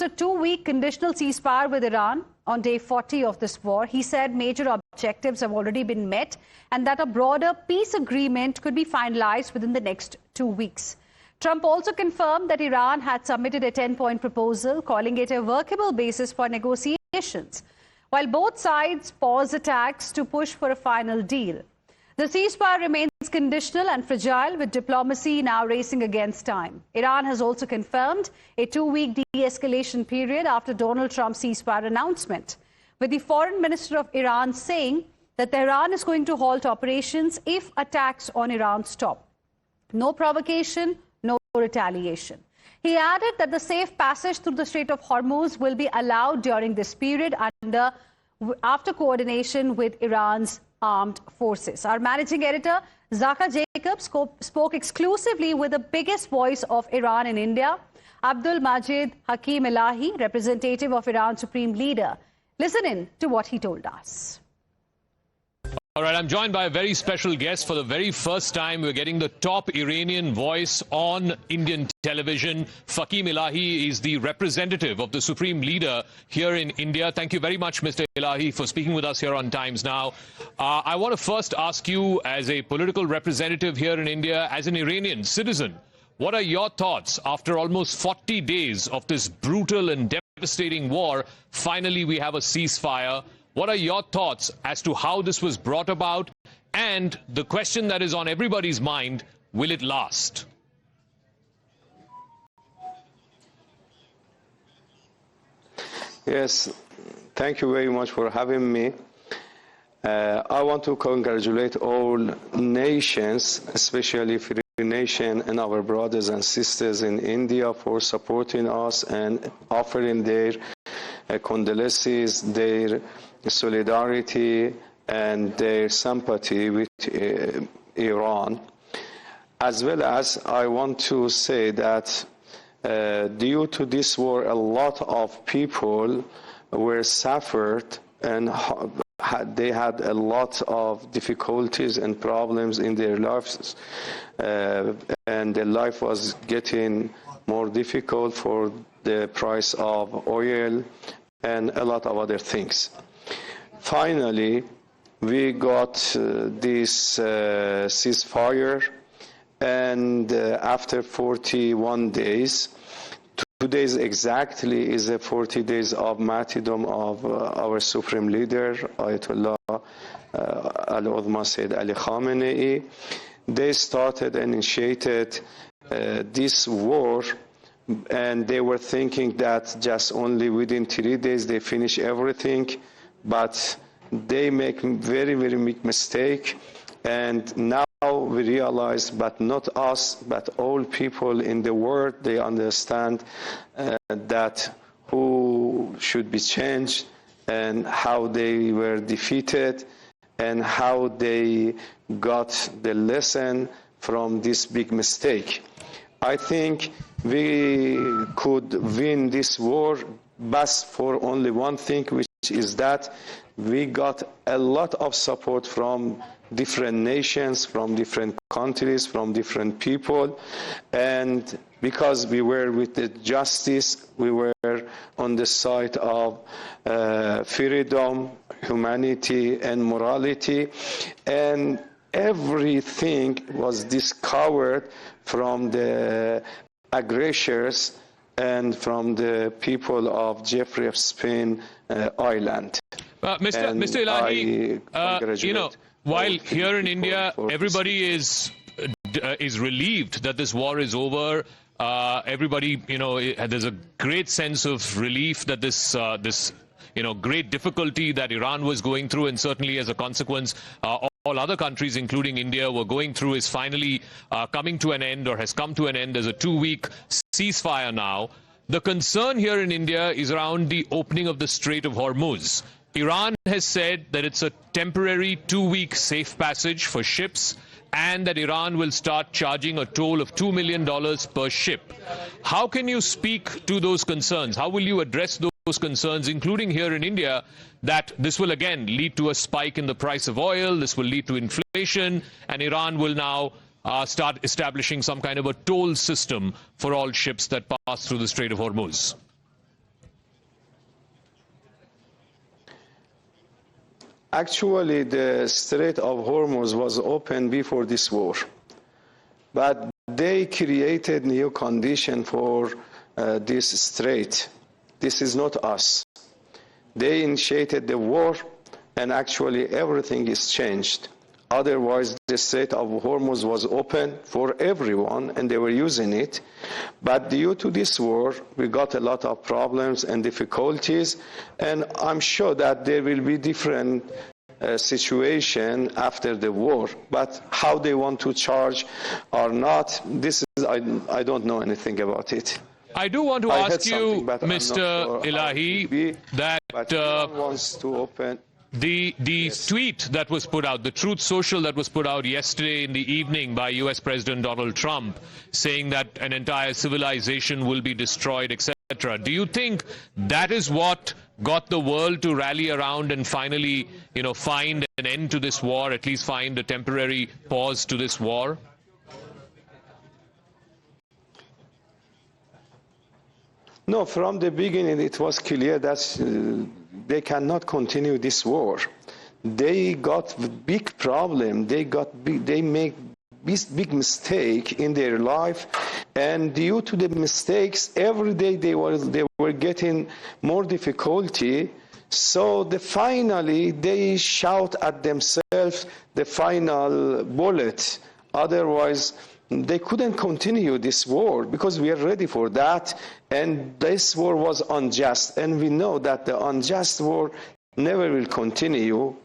a 2-week conditional ceasefire with Iran on day 40 of this war. He said major objectives have already been met and that a broader peace agreement could be finalized within the next 2 weeks. Trump also confirmed that Iran had submitted a 10-point proposal, calling it a workable basis for negotiations, while both sides paused attacks to push for a final deal. The ceasefire remains conditional and fragile, with diplomacy now racing against time. Iran has also confirmed a 2-week de-escalation period after Donald Trump's ceasefire announcement, with the foreign minister of Iran saying that Tehran is going to halt operations if attacks on Iran stop. No provocation, no retaliation. He added that the safe passage through the Strait of Hormuz will be allowed during this period after coordination with Iran's armed forces. Our managing editor, Zaka Jacobs, spoke exclusively with the biggest voice of Iran in India, Abdul Majid Hakeem Ilahi, representative of Iran's supreme leader. Listen in to what he told us. All right, I'm joined by a very special guest. For the very first time, we're getting the top Iranian voice on Indian television. Hakeem Ilahi is the representative of the Supreme Leader here in India. Thank you very much, Mr. Ilahi, for speaking with us here on Times Now. I want to first ask you, as a political representative here in India, as an Iranian citizen, what are your thoughts after almost 40 days of this brutal and devastating war? Finally, we have a ceasefire. What are your thoughts as to how this was brought about? And the question that is on everybody's mind, will it last? Yes, thank you very much for having me. I want to congratulate all nations, especially Free Nation and our brothers and sisters in India, for supporting us and offering their condolences, their solidarity and their sympathy with Iran. As well as I want to say that due to this war, a lot of people were suffered and they had a lot of difficulties and problems in their lives, and their life was getting more difficult for the price of oil and a lot of other things. Finally, we got this ceasefire, and after 41 days, 2 days exactly is the 40 days of martyrdom of our Supreme Leader, Ayatollah Al-Uzma Sayyid Ali Khamenei. They started and initiated this war, and they were thinking that just only within 3 days they finish everything, but they make very, very big mistake. And now we realize, but not us, but all people in the world, they understand that who should be changed and how they were defeated and how they got the lesson from this big mistake. I think we could win this war, but for only one thing, which is that we got a lot of support from different nations, from different countries, from different people. And because we were with the justice, we were on the side of freedom, humanity, and morality. And everything was discovered from the aggressors and from the people of Jeffrey Epstein Island. Mr. Ilahi, you know, while here in India, everybody is relieved that this war is over. Everybody, you know, there's a great sense of relief that this great difficulty that Iran was going through, and certainly as a consequence, all other countries, including India, were going through, is finally coming to an end, or has come to an end. There's a 2-week ceasefire now. The concern here in India is around the opening of the Strait of Hormuz. Iran has said that it's a temporary 2-week safe passage for ships, and that Iran will start charging a toll of $2 million per ship. How can you speak to those concerns? How will you address those concerns, including here in India, that this will again lead to a spike in the price of oil, this will lead to inflation, and Iran will now start establishing some kind of a toll system for all ships that pass through the Strait of Hormuz? Actually, the Strait of Hormuz was open before this war, but they created new condition for this strait. This is not us. They initiated the war, and actually everything is changed. Otherwise, the Strait of Hormuz was open for everyone, and they were using it. But due to this war, we got a lot of problems and difficulties, and I'm sure that there will be different situation after the war. But how they want to charge or not, this is I don't know anything about it. I do want to ask you, Mr. Ilahi, that wants to open. The yes. tweet that was put out, the Truth Social that was put out yesterday in the evening by US President Donald Trump, saying that an entire civilization will be destroyed, etc. Do you think that is what got the world to rally around and finally, find an end to this war, at least find a temporary pause to this war? No, from the beginning it was clear that they cannot continue this war. They got big problem. They make big mistake in their life, and due to the mistakes, every day they were getting more difficulty. So finally they shout at themselves the final bullet. Otherwise, they couldn't continue this war because we are ready for that. And this war was unjust. And we know that the unjust war never will continue.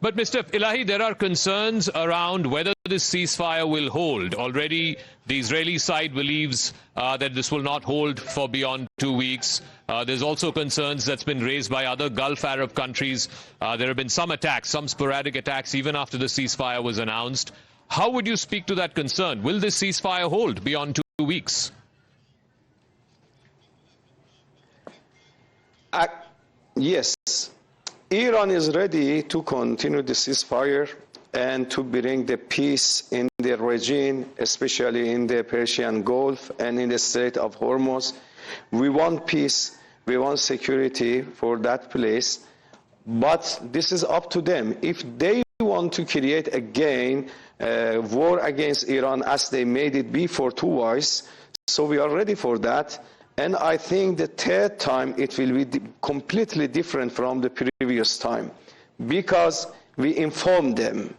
But Mr. Ilahi, there are concerns around whether this ceasefire will hold. Already the Israeli side believes that this will not hold for beyond 2 weeks. There's also concerns that's been raised by other Gulf Arab countries. There have been some attacks, some sporadic attacks, even after the ceasefire was announced. How would you speak to that concern? Will this ceasefire hold beyond 2 weeks? Yes. Iran is ready to continue the ceasefire and to bring the peace in the region, especially in the Persian Gulf and in the Strait of Hormuz. We want peace, we want security for that place, but this is up to them. If they want to create again war against Iran as they made it before twice, so we are ready for that. And I think the third time it will be completely different from the previous time, because we informed them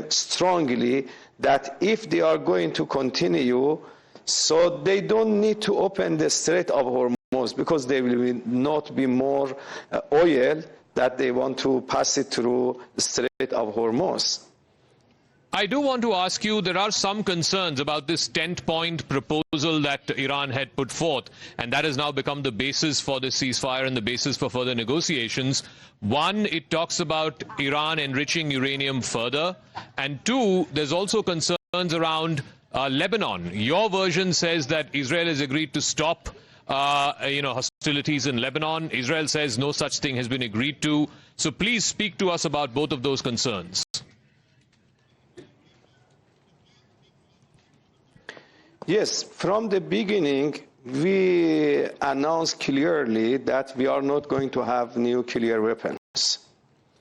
strongly that if they are going to continue, so they don't need to open the Strait of Hormuz, because there will not be more oil that they want to pass it through the Strait of Hormuz. I do want to ask you, there are some concerns about this 10-point proposal that Iran had put forth, and that has now become the basis for the ceasefire and the basis for further negotiations. One, it talks about Iran enriching uranium further, and two, there's also concerns around Lebanon. Your version says that Israel has agreed to stop hostilities in Lebanon. Israel says no such thing has been agreed to. So please speak to us about both of those concerns. Yes, from the beginning, we announced clearly that we are not going to have nuclear weapons.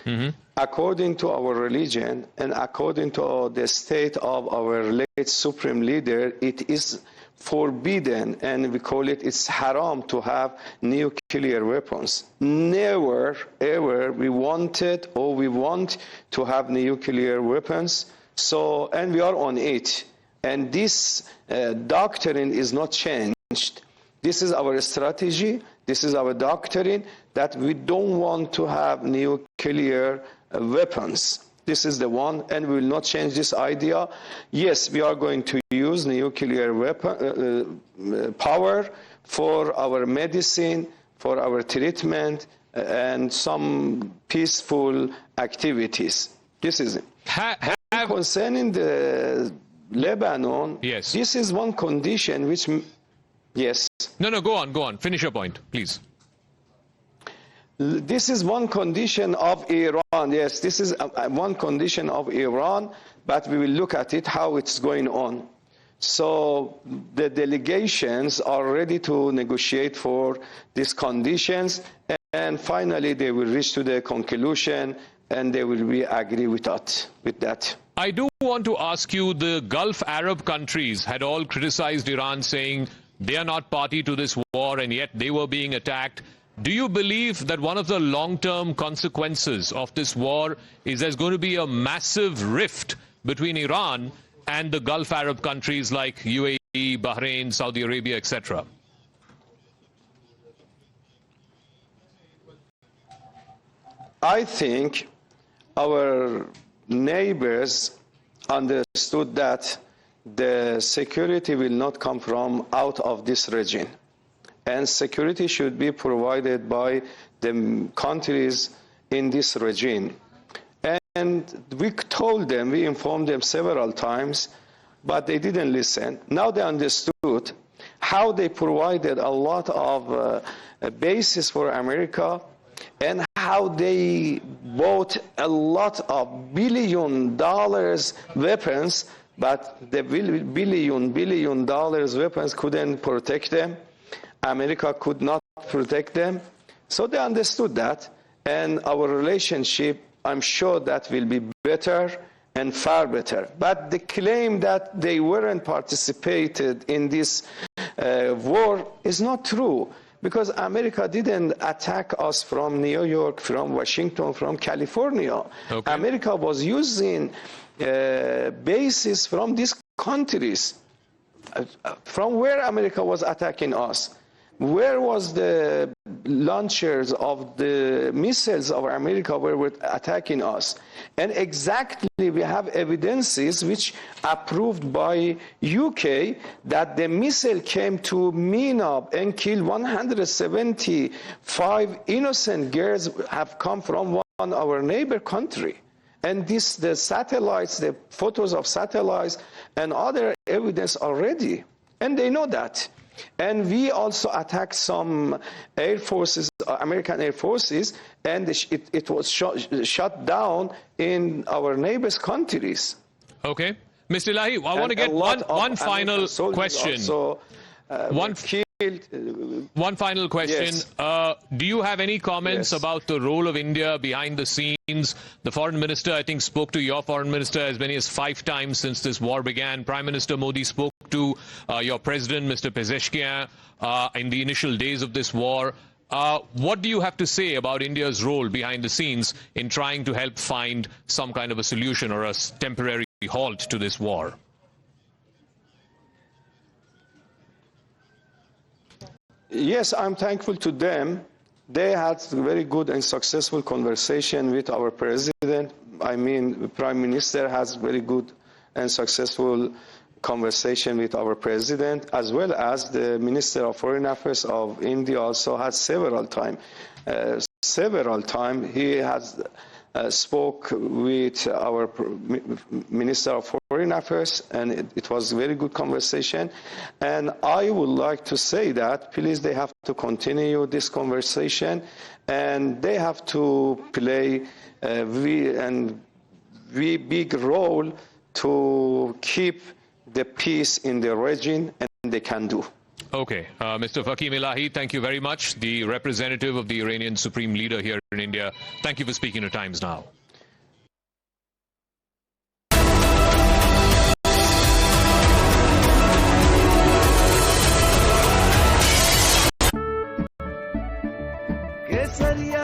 Mm-hmm. According to our religion and according to the state of our late supreme leader, it is forbidden, and we call it's haram to have nuclear weapons. Never, ever we wanted or we want to have nuclear weapons. So, and we are on it. And this doctrine is not changed. This is our strategy. This is our doctrine, that we don't want to have nuclear weapons. This is the one, and we will not change this idea. Yes, we are going to use nuclear weapon power for our medicine, for our treatment, and some peaceful activities. This is it. Concerning the Lebanon, yes. This is one condition which, yes. No, go on. Finish your point, please. This is one condition of Iran. Yes, this is one condition of Iran, but we will look at it, how it's going on. So the delegations are ready to negotiate for these conditions, and and finally they will reach to the conclusion and they will be agree with that. I do want to ask you, the Gulf Arab countries had all criticized Iran, saying they are not party to this war, and yet they were being attacked. Do you believe that one of the long-term consequences of this war is there's going to be a massive rift between Iran and the Gulf Arab countries like UAE, Bahrain, Saudi Arabia, etc.? I think our neighbors understood that the security will not come from out of this region, and security should be provided by the countries in this region. And we told them, we informed them several times, but they didn't listen. Now they understood how they provided a lot of bases for America, and how they bought a lot of $billion weapons, but the billion dollars weapons couldn't protect them. America could not protect them. So they understood that, and our relationship, I'm sure that will be better and far better. But the claim that they weren't participated in this war is not true, because America didn't attack us from New York, from Washington, from California. Okay. America was using bases from these countries. From where America was attacking us? Where was the launchers of the missiles of America were attacking us? And exactly we have evidences which approved by UK that the missile came to Mina and killed 175 innocent girls have come from our neighbor country. And this, the satellites, the photos of satellites and other evidence already. And they know that. And we also attacked some air forces, American air forces, and it was shut down in our neighbors' countries. Okay. Mr. Ilahi, I want to get one final question. Also, one final question. Yes. Do you have any comments about the role of India behind the scenes? The foreign minister, I think, spoke to your foreign minister as many as 5 times since this war began. Prime Minister Modi spoke to your president, Mr. Pezeshkian, in the initial days of this war. What do you have to say about India's role behind the scenes in trying to help find some kind of a solution or a temporary halt to this war? Yes, I'm thankful to them. They had a very good and successful conversation with our president. I mean, the Prime Minister has very good and successful conversation with our president, as well as the Minister of Foreign Affairs of India also had several times. He has spoke with our Minister of Foreign Affairs, and it was a very good conversation. And I would like to say that, please, they have to continue this conversation, and they have to play a big role to keep the peace in the region, and they can do. Okay. Mr. Hakeem Ilahi, thank you very much. The representative of the Iranian Supreme Leader here in India. Thank you for speaking to Times Now. Kesariya